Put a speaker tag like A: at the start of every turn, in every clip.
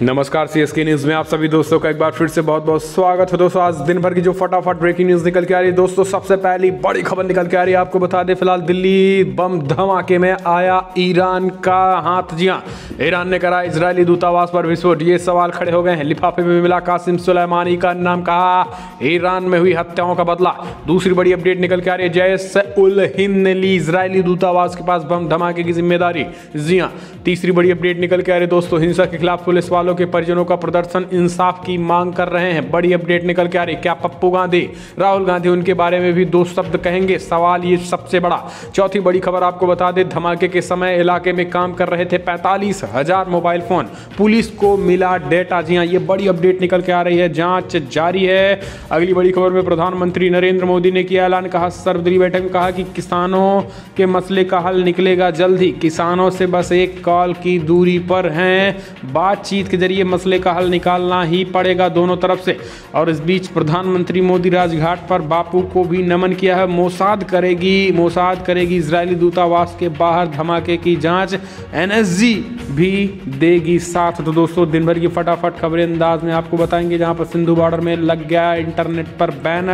A: नमस्कार, CSK news में आप सभी दोस्तों का एक बार फिर से बहुत बहुत स्वागत है। दोस्तों आज दिन भर की जो फटाफट ब्रेकिंग न्यूज निकल के आ रही है, दोस्तों सबसे पहली बड़ी खबर निकल के आ रही है। आपको बता दें फिलहाल दिल्ली बम धमाके में आया ईरान का हाथ। जी हाँ, ईरान ने करा इजरायली दूतावास पर विस्फोट। ये सवाल खड़े हो गए हैं। लिफाफे में मिला कासिम सुलेमानी का नाम, कहा ईरान में हुई हत्याओं का बदला। दूसरी बड़ी अपडेट निकल के आ रही है, जैश उल हिंद ने ली इजरायली दूतावास के पास बम धमाके की जिम्मेदारी। जी हाँ, तीसरी बड़ी अपडेट निकल के आ रही है दोस्तों, हिंसा के खिलाफ पुलिस वालों के परिजनों का प्रदर्शन, इंसाफ की मांग कर रहे हैं। बड़ी अपडेट निकल के आ रही, क्या पप्पू गांधी, राहुल गांधी उनके बारे में भी दो शब्द कहेंगे, सवाल ये सबसे बड़ा। चौथी बड़ी खबर आपको बता दें, धमाके के समय इलाके में काम कर रहे थे 45,000 मोबाइल फोन, पुलिस को मिला डेटा। जी हां, ये बड़ी अपडेट निकल के आ रही है, जांच जारी है। अगली बड़ी खबर में प्रधानमंत्री नरेंद्र मोदी ने किया ऐलान, कहा सर्वदलीय बैठक में कहा कि किसानों के मसले का हल निकलेगा जल्द ही, किसानों से बस एक कॉल की दूरी पर हैं, बातचीत के जरिए मसले का हल निकालना ही पड़ेगा दोनों तरफ से। और इस बीच प्रधानमंत्री मोदी राजघाट पर बापू को भी नमन किया है। मोसाद करेगी इजरायली दूतावास के बाहर धमाके की जांच, एनएसजी भी देगी साथ। तो दोस्तों दिन भर की फटाफट खबरें अंदाज में आपको बताएंगे। जहां पर सिंधु बॉर्डर में लग गया इंटरनेट पर बैन,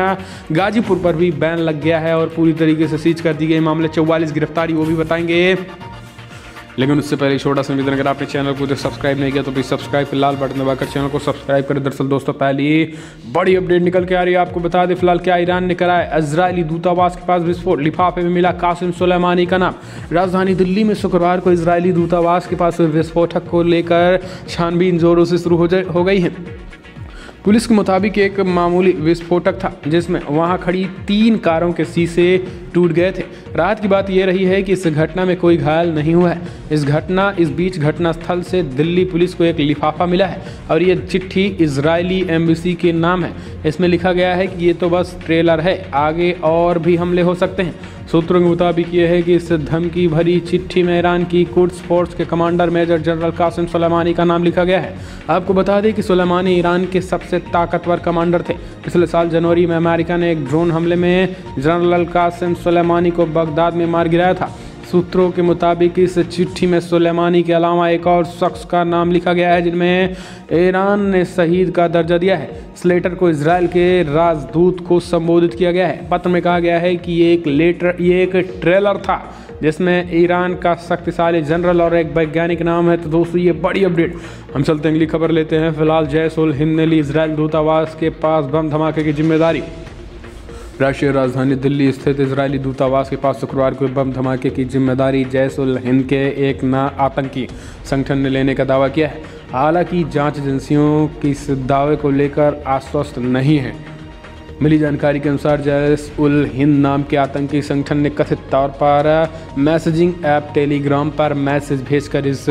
A: गाजीपुर पर भी बैन लग गया है और पूरी तरीके से सीज कर दी गई मामले, 44 गिरफ्तारी, वो भी बताएंगे। लेकिन उससे पहले छोटा सा निवेदन, अगर आपने चैनल को सब्सक्राइब नहीं किया तो प्लीज़ सब्सक्राइब के लाल बटन दबाकर चैनल को सब्सक्राइब करें। दरअसल दोस्तों पहली बड़ी अपडेट निकल के आ रही है, आपको बता दें फिलहाल क्या ईरान ने कराया इजरायली दूतावास के पास विस्फोट। लिफाफे में मिला कासिम सुलेमानी का नाम। राजधानी दिल्ली में शुक्रवार को इजरायली दूतावास के पास विस्फोटक को लेकर छानबीन जोरों से शुरू हो गई है। पुलिस के मुताबिक एक मामूली विस्फोटक था जिसमें वहां खड़ी 3 कारों के शीशे टूट गए थे। राहत की बात यह रही है कि इस घटना में कोई घायल नहीं हुआ है। इस बीच घटनास्थल से दिल्ली पुलिस को एक लिफाफा मिला है और ये चिट्ठी इजरायली एम्बेसी के नाम है। इसमें लिखा गया है कि ये तो बस ट्रेलर है, आगे और भी हमले हो सकते हैं। सूत्रों के मुताबिक यह है कि इस धमकी भरी चिट्ठी में ईरान की कुड्स फोर्स के commander major general Qasem Soleimani का नाम लिखा गया है। आपको बता दें कि सुलेमानी ईरान के सबसे ताकतवर कमांडर थे। पिछले साल जनवरी में अमेरिका ने एक ड्रोन हमले में जनरल कासिम सुलेमानी को बगदाद में मार गिराया था। सूत्रों के मुताबिक इस चिट्ठी में सुलेमानी के अलावा एक और शख्स का नाम लिखा गया है जिनमें ईरान ने शहीद का दर्जा दिया है। स्लेटर को इजरायल के राजदूत को संबोधित किया गया है। पत्र में कहा गया है कि ये एक ट्रेलर था जिसमें ईरान का शक्तिशाली जनरल और एक वैज्ञानिक नाम है। तो दोस्तों ये बड़ी अपडेट। हम चलते हैं अगली खबर लेते हैं। फिलहाल जैश उल हिंद ने ली इजरायल दूतावास के पास बम धमाके की जिम्मेदारी। राष्ट्रीय राजधानी दिल्ली स्थित इजरायली दूतावास के पास शुक्रवार को बम धमाके की जिम्मेदारी जैश उल हिंद के एक आतंकी संगठन ने लेने का दावा किया है। हालांकि जांच एजेंसियों की इस दावे को लेकर आश्वस्त नहीं है। मिली जानकारी के अनुसार जैश उल हिंद नाम के आतंकी संगठन ने कथित तौर पर मैसेजिंग ऐप टेलीग्राम पर मैसेज भेजकर इस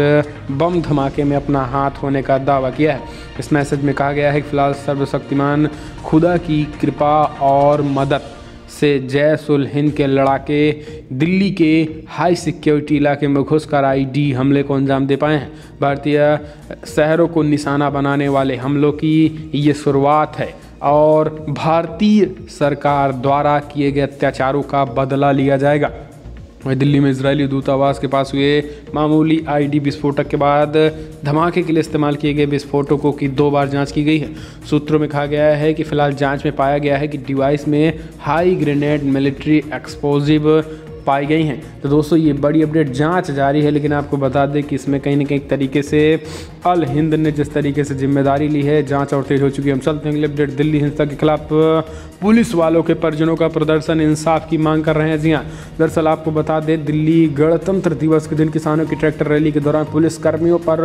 A: बम धमाके में अपना हाथ होने का दावा किया है। इस मैसेज में कहा गया है कि फिलहाल सर्वशक्तिमान खुदा की कृपा और मदद से जैश उल हिंद के लड़ाके दिल्ली के हाई सिक्योरिटी इलाके में घुसकर आईडी हमले को अंजाम दे पाए हैं। भारतीय शहरों को निशाना बनाने वाले हमलों की ये शुरुआत है और भारतीय सरकार द्वारा किए गए अत्याचारों का बदला लिया जाएगा। वहीं दिल्ली में इजरायली दूतावास के पास हुए मामूली आईडी विस्फोटक के बाद धमाके के लिए इस्तेमाल किए गए विस्फोटकों की 2 बार जांच की गई है। सूत्रों में कहा गया है कि फिलहाल जांच में पाया गया है कि डिवाइस में हाई ग्रेनेड मिलिट्री एक्सप्लोजिव पाई गई हैं। तो दोस्तों ये बड़ी अपडेट, जांच जारी है। लेकिन आपको बता दें कि इसमें कहीं ना कहीं तरीके से अल हिंद ने जिस तरीके से जिम्मेदारी ली है, जांच और तेज हो चुकी है। हम चलते हैं अगली अपडेट। दिल्ली हिंसा के खिलाफ पुलिस वालों के परिजनों का प्रदर्शन, इंसाफ की मांग कर रहे हैं। जी हाँ, दरअसल आपको बता दें दिल्ली गणतंत्र दिवस के दिन किसानों की ट्रैक्टर रैली के दौरान पुलिस कर्मियों पर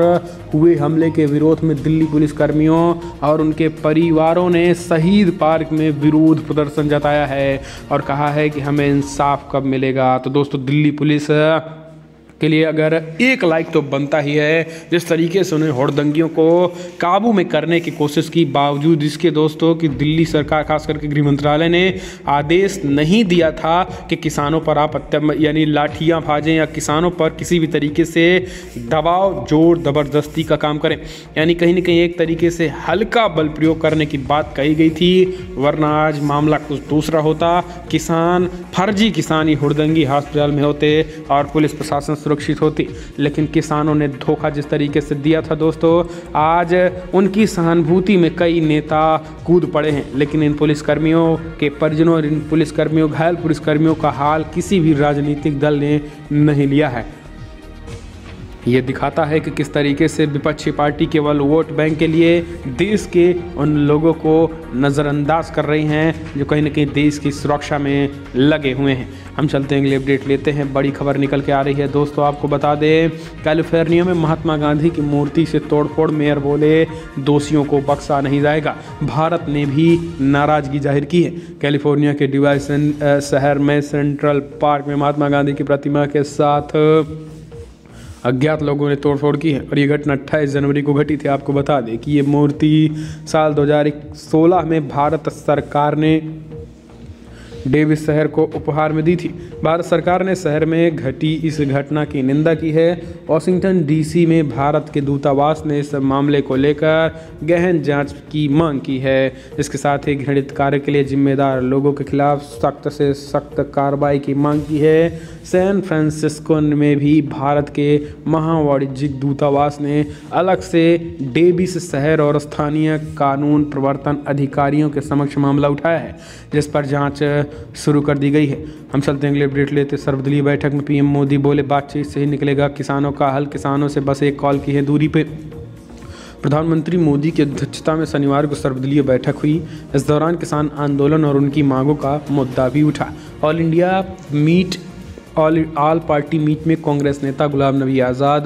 A: हुए हमले के विरोध में दिल्ली पुलिस कर्मियों और उनके परिवारों ने शहीद पार्क में विरोध प्रदर्शन जताया है और कहा है कि हमें इंसाफ कब मिलेगा। तो दोस्तों दिल्ली पुलिस के लिए अगर एक लाइक तो बनता ही है। जिस तरीके से उन्हें होड़दंगियों को काबू में करने की कोशिश की, बावजूद इसके दोस्तों कि दिल्ली सरकार खास करके गृह मंत्रालय ने आदेश नहीं दिया था कि किसानों पर आप यानी लाठियां भाजें या किसानों पर किसी भी तरीके से दबाव जोर ज़बरदस्ती का काम करें, यानी कहीं ना कहीं एक तरीके से हल्का बल प्रयोग करने की बात कही गई थी। वरना आज मामला कुछ दूसरा होता, फर्जी किसान ही हुड़दंगी हॉस्पिटल में होते और पुलिस प्रशासन सुरक्षित होती, लेकिन किसानों ने धोखा जिस तरीके से दिया था दोस्तों, आज उनकी सहानुभूति में कई नेता कूद पड़े हैं, लेकिन इन पुलिसकर्मियों के परिजनों और इन पुलिसकर्मियों, घायल पुलिसकर्मियों का हाल किसी भी राजनीतिक दल ने नहीं लिया है। ये दिखाता है कि किस तरीके से विपक्षी पार्टी केवल वोट बैंक के लिए देश के उन लोगों को नज़रअंदाज कर रही हैं जो कहीं ना कहीं देश की सुरक्षा में लगे हुए हैं। हम चलते हैं, अगली अपडेट लेते हैं। बड़ी खबर निकल के आ रही है दोस्तों, आपको बता दें कैलिफोर्निया में महात्मा गांधी की मूर्ति से तोड़फोड़, मेयर बोले दोषियों को बख्शा नहीं जाएगा। भारत ने भी नाराजगी जाहिर की है। कैलिफोर्निया के डिवाइसन शहर में सेंट्रल पार्क में महात्मा गांधी की प्रतिमा के साथ अज्ञात लोगों ने तोड़फोड़ की है और ये घटना 28 जनवरी को घटी थी। आपको बता दें कि ये मूर्ति साल 2016 में भारत सरकार ने डेविस शहर को उपहार में दी थी। भारत सरकार ने शहर में घटी इस घटना की निंदा की है। वॉशिंगटन डीसी में भारत के दूतावास ने इस मामले को लेकर गहन जांच की मांग की है। इसके साथ ही घृणित कार्य के लिए जिम्मेदार लोगों के खिलाफ सख्त से सख्त कार्रवाई की मांग की है। सैन फ्रांसिस्को में भी भारत के महावाणिज्यिक दूतावास ने अलग से डेविस शहर और स्थानीय कानून प्रवर्तन अधिकारियों के समक्ष मामला उठाया है, जिस पर जांच शुरू कर दी गई है। हम चलते हैं, अगले अपडेट लेते। सर्वदलीय बैठक में पीएम मोदी बोले बातचीत से ही निकलेगा किसानों का हल, किसानों से बस एक कॉल की है दूरी पे। प्रधानमंत्री मोदी की अध्यक्षता में शनिवार को सर्वदलीय बैठक हुई। इस दौरान किसान आंदोलन और उनकी मांगों का मुद्दा भी उठा। ऑल पार्टी मीट में कांग्रेस नेता गुलाम नबी आज़ाद,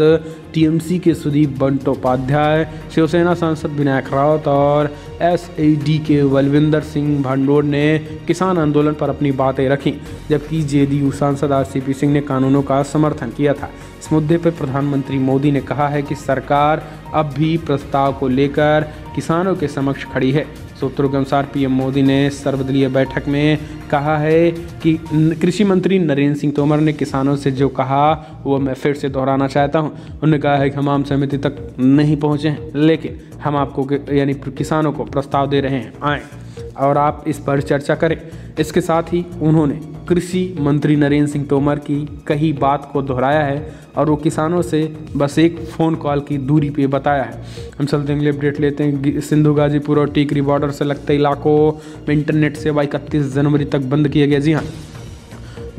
A: टीएमसी के सुदीप बंदोपाध्याय, शिवसेना सांसद विनायक राउत और एसएडी के बलविंदर सिंह भांडोर ने किसान आंदोलन पर अपनी बातें रखीं, जबकि जेडीयू सांसद आरसीपी सिंह ने कानूनों का समर्थन किया था। इस मुद्दे पर प्रधानमंत्री मोदी ने कहा है कि सरकार अब भी प्रस्ताव को लेकर किसानों के समक्ष खड़ी है। सूत्रों के अनुसार पीएम मोदी ने सर्वदलीय बैठक में कहा है कि कृषि मंत्री नरेंद्र सिंह तोमर ने किसानों से जो कहा वो मैं फिर से दोहराना चाहता हूं। उन्होंने कहा है कि हम आम सहमति तक नहीं पहुंचे हैं, लेकिन हम आपको यानी किसानों को प्रस्ताव दे रहे हैं, आएँ और आप इस पर चर्चा करें। इसके साथ ही उन्होंने कृषि मंत्री नरेंद्र सिंह तोमर की कही बात को दोहराया है और वो किसानों से बस एक फ़ोन कॉल की दूरी पे बताया है। हम चलते हैं, अपडेट लेते हैं। सिंधु, गाजीपुर और टीकरी बॉर्डर से लगते इलाकों में इंटरनेट सेवा 31 जनवरी तक बंद किया गया। जी हाँ,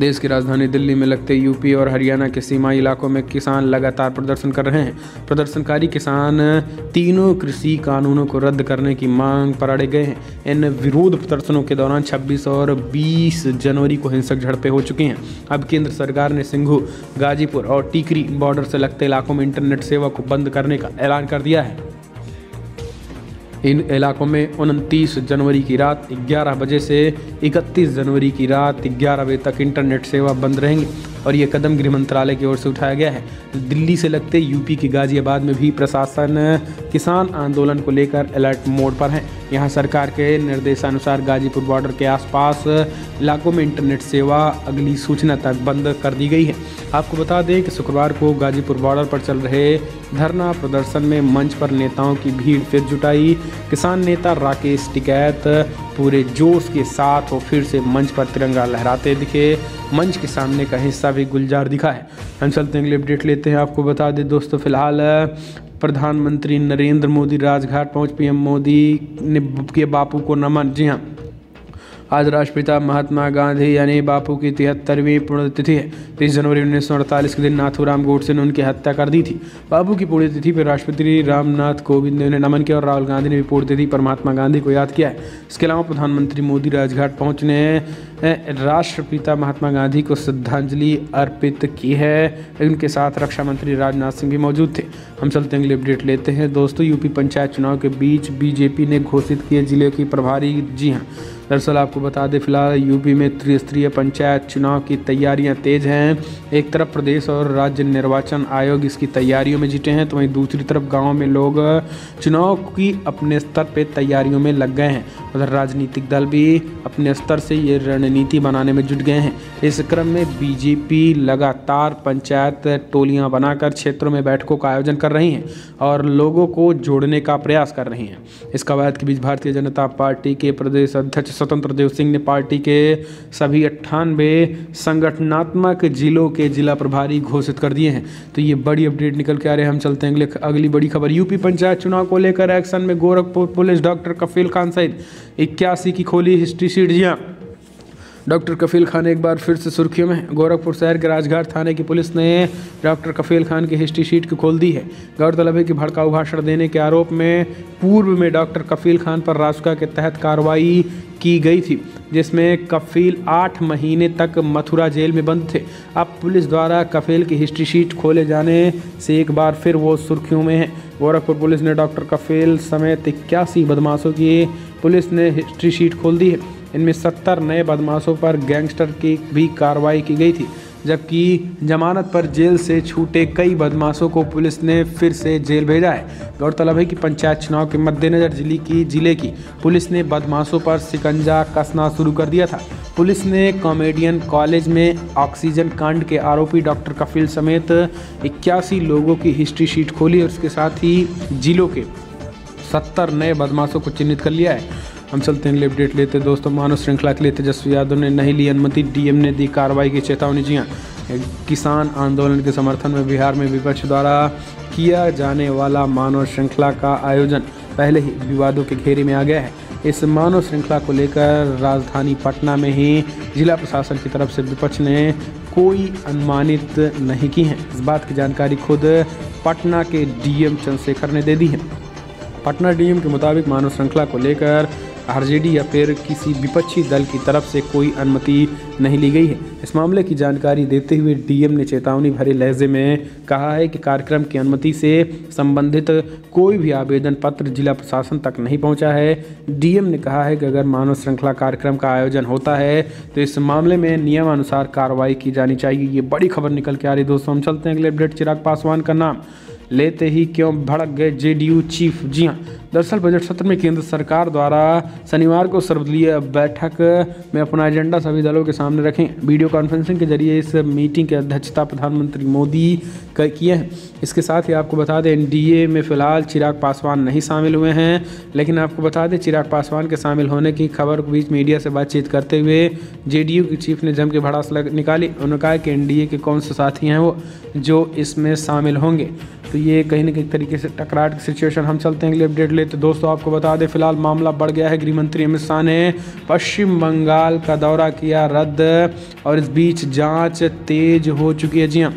A: देश की राजधानी दिल्ली में लगते यूपी और हरियाणा के सीमाई इलाकों में किसान लगातार प्रदर्शन कर रहे हैं। प्रदर्शनकारी किसान तीनों कृषि कानूनों को रद्द करने की मांग पर अड़े गए हैं। इन विरोध प्रदर्शनों के दौरान 26 और 20 जनवरी को हिंसक झड़पें हो चुकी हैं। अब केंद्र सरकार ने सिंघू, गाजीपुर और टीकरी बॉर्डर से लगते इलाकों में इंटरनेट सेवा को बंद करने का ऐलान कर दिया है। इन इलाकों में 29 जनवरी की रात 11 बजे से 31 जनवरी की रात 11 बजे तक इंटरनेट सेवा बंद रहेंगी और ये कदम गृह मंत्रालय की ओर से उठाया गया है। दिल्ली से लगते यूपी की गाजियाबाद में भी प्रशासन किसान आंदोलन को लेकर अलर्ट मोड पर है। यहाँ सरकार के निर्देशानुसार गाजीपुर बॉर्डर के आसपास इलाकों में इंटरनेट सेवा अगली सूचना तक बंद कर दी गई है। आपको बता दें कि शुक्रवार को गाजीपुर बॉर्डर पर चल रहे धरना प्रदर्शन में मंच पर नेताओं की भीड़ फिर जुटाई। किसान नेता राकेश टिकैत पूरे जोश के साथ वो फिर से मंच पर तिरंगा लहराते दिखे। मंच के सामने का हिस्सा भी गुलजार दिखा है। हम चलते हैं, अगले अपडेट लेते हैं। आपको बता दें दोस्तों, फिलहाल प्रधानमंत्री नरेंद्र मोदी राजघाट पहुंच पीएम मोदी ने किए बापू को नमन। जी हाँ, आज राष्ट्रपिता महात्मा गांधी यानी बापू की 73वीं पुण्यतिथि है। 30 जनवरी 1948 के दिन नाथूराम गोडसे ने उनकी हत्या कर दी थी। बापू की पुण्यतिथि पर राष्ट्रपति रामनाथ कोविंद ने उन्हें नमन किया और राहुल गांधी ने भी पुण्यतिथि पर महात्मा गांधी को याद किया है। इसके अलावा प्रधानमंत्री मोदी राजघाट पहुंचने राष्ट्रपिता महात्मा गांधी को श्रद्धांजलि अर्पित की है। उनके साथ रक्षा मंत्री राजनाथ सिंह भी मौजूद थे। हम चलते हैं, अगले अपडेट लेते हैं दोस्तों। यूपी पंचायत चुनाव के बीच बीजेपी ने घोषित किए जिले की प्रभारी। जी हाँ, दरअसल आपको बता दें फिलहाल यूपी में त्रिस्तरीय पंचायत चुनाव की तैयारियां तेज हैं। एक तरफ प्रदेश और राज्य निर्वाचन आयोग इसकी तैयारियों में जुटे हैं, तो वहीं दूसरी तरफ गाँव में लोग चुनाव की अपने स्तर पर तैयारियों में लग गए हैं। उधर राजनीतिक दल भी अपने स्तर से ये रणनीति बनाने में जुट गए हैं। इस क्रम में बीजेपी लगातार पंचायत टोलियां बनाकर क्षेत्रों में बैठकों का आयोजन कर रही हैं और लोगों को जोड़ने का प्रयास कर रही हैं। इस कवायद के बीच भारतीय जनता पार्टी के प्रदेश अध्यक्ष स्वतंत्र देव सिंह ने पार्टी के सभी 98 संगठनात्मक जिलों के जिला प्रभारी घोषित कर दिए हैं। तो ये बड़ी अपडेट निकल के आ रहे हैं। हम चलते हैं अगली बड़ी खबर। यूपी पंचायत चुनाव को लेकर एक्शन में गोरखपुर पुलिस। डॉक्टर कफील खान सहित 81 की खोली हिस्ट्री शीट। जी हाँ, डॉक्टर कफील खान एक बार फिर से सुर्खियों में। गोरखपुर शहर के राजघाट थाने की पुलिस ने डॉक्टर कफील खान की हिस्ट्री शीट को खोल दी है। गौरतलब है कि भड़काऊ भाषण देने के आरोप में पूर्व में डॉक्टर कफील खान पर रासुका के तहत कार्रवाई की गई थी, जिसमें कफील 8 महीने तक मथुरा जेल में बंद थे। अब पुलिस द्वारा कफील की हिस्ट्री शीट खोले जाने से एक बार फिर वो सुर्खियों में है। गोरखपुर पुलिस ने डॉक्टर कफील समेत 81 बदमाशों की पुलिस ने हिस्ट्री शीट खोल दी है। इनमें 70 नए बदमाशों पर गैंगस्टर की भी कार्रवाई की गई थी, जबकि जमानत पर जेल से छूटे कई बदमाशों को पुलिस ने फिर से जेल भेजा है। गौरतलब है कि पंचायत चुनाव के मद्देनजर जिले की पुलिस ने बदमाशों पर शिकंजा कसना शुरू कर दिया था। पुलिस ने कॉमेडियन कॉलेज में ऑक्सीजन कांड के आरोपी डॉक्टर कफील समेत 81 लोगों की हिस्ट्री शीट खोली और उसके साथ ही जिलों के 70 नए बदमाशों को चिन्हित कर लिया है। हम चलते हैं अगले अपडेट लेते हैं दोस्तों। मानव श्रृंखला के लिए तेजस्वी यादव ने नहीं ली अनुमति, डीएम ने दी कार्रवाई की चेतावनी। जी हाँ, किसान आंदोलन के समर्थन में बिहार में विपक्ष द्वारा किया जाने वाला मानव श्रृंखला का आयोजन पहले ही विवादों के घेरे में आ गया है। इस मानव श्रृंखला को लेकर राजधानी पटना में ही जिला प्रशासन की तरफ से विपक्ष ने कोई अनुमानित नहीं की है। इस बात की जानकारी खुद पटना के डीएम चंद्रशेखर ने दे दी है। पटना डीएम के मुताबिक मानव श्रृंखला को लेकर आरजेडी या फिर किसी विपक्षी दल की तरफ से कोई अनुमति नहीं ली गई है। इस मामले की जानकारी देते हुए डीएम ने चेतावनी भरे लहजे में कहा है कि कार्यक्रम की अनुमति से संबंधित कोई भी आवेदन पत्र जिला प्रशासन तक नहीं पहुंचा है। डीएम ने कहा है कि अगर मानव श्रृंखला कार्यक्रम का आयोजन होता है तो इस मामले में नियमानुसार कार्रवाई की जानी चाहिए। ये बड़ी खबर निकल के आ रही दोस्तों। हम चलते हैं अगले अपडेट। चिराग पासवान का नाम लेते ही क्यों भड़क गए जेडीयू चीफ। जी हाँ, दरअसल बजट सत्र में केंद्र सरकार द्वारा शनिवार को सर्वदलीय बैठक में अपना एजेंडा सभी दलों के सामने रखें। वीडियो कॉन्फ्रेंसिंग के जरिए इस मीटिंग की अध्यक्षता प्रधानमंत्री मोदी किए हैं। इसके साथ ही आपको बता दें एनडीए में फिलहाल चिराग पासवान नहीं शामिल हुए हैं, लेकिन आपको बता दें चिराग पासवान के शामिल होने की खबर के बीच मीडिया से बातचीत करते हुए जेडीयू के चीफ ने जम के भड़ास निकाली। उन्होंने कहा कि एनडीए के कौन से साथी हैं वो जो इसमें शामिल होंगे। तो ये कहीं ना कहीं तरीके से टकराट की सिचुएशन। हम चलते हैं अगले अपडेट लेते दोस्तों। आपको बता दें फिलहाल मामला बढ़ गया है। गृह मंत्री अमित शाह ने पश्चिम बंगाल का दौरा किया रद्द और इस बीच जांच तेज हो चुकी है। जी हाँ,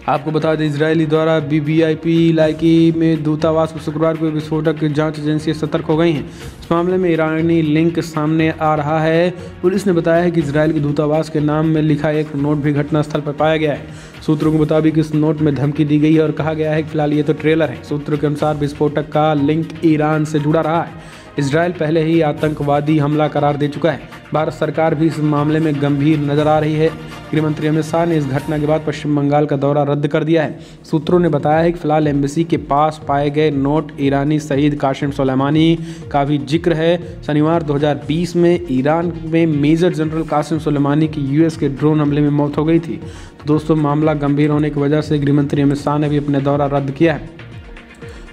A: आपको बता दें इजरायली द्वारा वीवीआईपी इलाके में दूतावास को शुक्रवार को विस्फोटक की जांच एजेंसी सतर्क हो गई हैं। इस मामले में ईरानी लिंक सामने आ रहा है। पुलिस ने बताया है कि इजरायल के दूतावास के नाम में लिखा एक नोट भी घटनास्थल पर पाया गया है। सूत्रों के मुताबिक इस नोट में धमकी दी गई है और कहा गया है कि फिलहाल ये तो ट्रेलर है। सूत्रों के अनुसार विस्फोटक का लिंक ईरान से जुड़ा रहा है। इजरायल पहले ही आतंकवादी हमला करार दे चुका है। भारत सरकार भी इस मामले में गंभीर नजर आ रही है। गृह मंत्री अमित शाह ने इस घटना के बाद पश्चिम बंगाल का दौरा रद्द कर दिया है। सूत्रों ने बताया है कि फिलहाल एम्बेसी के पास पाए गए नोट ईरानी शहीद कासिम सुलेमानी का भी जिक्र है। शनिवार 2020 में ईरान में मेजर जनरल कासिम सुलेमानी की यूएस के ड्रोन हमले में मौत हो गई थी। तो दोस्तों मामला गंभीर होने की वजह से गृह मंत्री अमित शाह ने भी अपने दौरा रद्द किया है।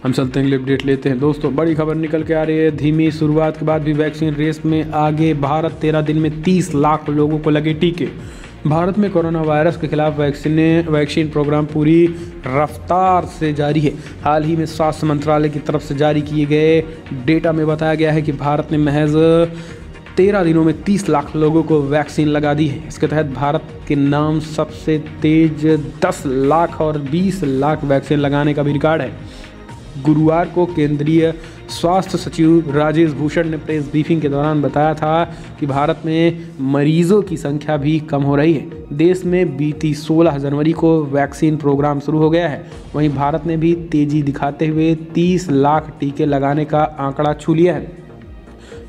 A: हम चलते हैं अपडेट लेते हैं दोस्तों। बड़ी खबर निकल के आ रही है। धीमी शुरुआत के बाद भी वैक्सीन रेस में आगे भारत। 13 दिन में 30 लाख लोगों को लगे टीके। भारत में कोरोना वायरस के खिलाफ वैक्सीन प्रोग्राम पूरी रफ्तार से जारी है। हाल ही में स्वास्थ्य मंत्रालय की तरफ से जारी किए गए डेटा में बताया गया है कि भारत ने महज 13 दिनों में 30 लाख लोगों को वैक्सीन लगा दी है। इसके तहत भारत के नाम सबसे तेज 10 लाख और 20 लाख वैक्सीन लगाने का भी रिकॉर्ड है। गुरुवार को केंद्रीय स्वास्थ्य सचिव राजेश भूषण ने प्रेस ब्रीफिंग के दौरान बताया था कि भारत में मरीजों की संख्या भी कम हो रही है। देश में बीती 16 जनवरी को वैक्सीन प्रोग्राम शुरू हो गया है। वहीं भारत ने भी तेजी दिखाते हुए 30 लाख टीके लगाने का आंकड़ा छू लिया है।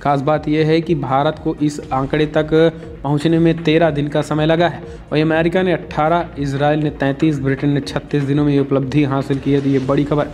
A: खास बात यह है कि भारत को इस आंकड़े तक पहुंचने में 13 दिन का समय लगा है। वहीं अमेरिका ने 18, इजराइल ने 33, ब्रिटेन ने 36 दिनों में ये उपलब्धि हासिल की है। तो ये बड़ी खबर।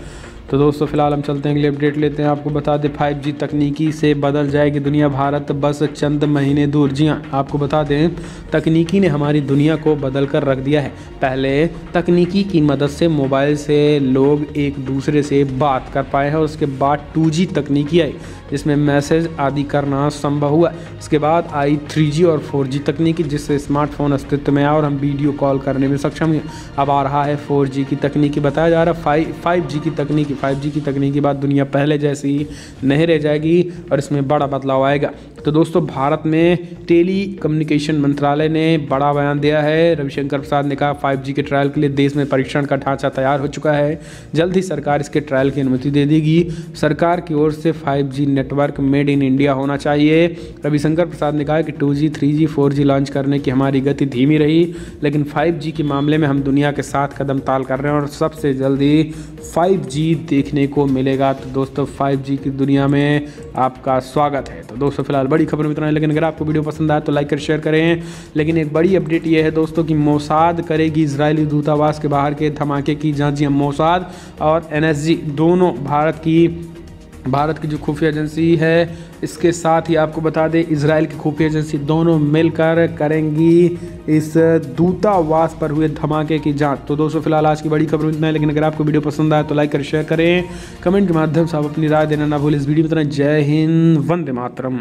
A: तो दोस्तों फिलहाल हम चलते हैं, अगले अपडेट लेते हैं। आपको बता दें 5G तकनीकी से बदल जाएगी दुनिया, भारत बस चंद महीने दूर। जी हाँ, आपको बता दें तकनीकी ने हमारी दुनिया को बदल कर रख दिया है। पहले तकनीकी की मदद से मोबाइल से लोग एक दूसरे से बात कर पाए हैं और उसके बाद 2G तकनीकी आई जिसमें मैसेज आदि करना संभव हुआ। इसके बाद आई 3G और 4G तकनीकी जिससे स्मार्टफोन अस्तित्व में आया और हम वीडियो कॉल करने में सक्षम हुए। अब आ रहा है 4G की तकनीकी, बताया जा रहा है 5G की तकनीकी। 5G की तकनीकी के बाद दुनिया पहले जैसी नहीं रह जाएगी और इसमें बड़ा बदलाव आएगा। तो दोस्तों भारत में टेली कम्युनिकेशन मंत्रालय ने बड़ा बयान दिया है। रविशंकर प्रसाद ने कहा 5G के ट्रायल के लिए देश में परीक्षण का ढांचा तैयार हो चुका है, जल्द ही सरकार इसके ट्रायल की अनुमति दे देगी। सरकार की ओर से 5G network made in India होना चाहिए। रविशंकर प्रसाद ने कहा कि 2G 3G 4G लॉन्च करने की हमारी गति धीमी रही, लेकिन 5G के मामले में हम दुनिया के साथ कदम ताल कर रहे हैं और सबसे जल्दी 5G देखने को मिलेगा। तो दोस्तों 5G की दुनिया में आपका स्वागत है। तो दोस्तों फिलहाल बड़ी खबर में इतना है, लेकिन अगर आपको वीडियो पसंद आए तो लाइक कर शेयर करें। लेकिन एक बड़ी अपडेट ये है दोस्तों कि मोसाद करेगी इजरायली दूतावास के बाहर के धमाके की जांच। मोसाद और NSG दोनों भारत की जो खुफिया एजेंसी है, इसके साथ ही आपको बता दें इजराइल की खुफिया एजेंसी दोनों मिलकर करेंगी इस दूतावास पर हुए धमाके की जांच। तो दोस्तों फिलहाल आज की बड़ी खबर इतना है, लेकिन अगर आपको वीडियो पसंद आए तो लाइक कर शेयर करें, कमेंट के माध्यम से आप अपनी राय देना ना भूलें। इस वीडियो में इतना, जय हिंद, वंदे मातरम।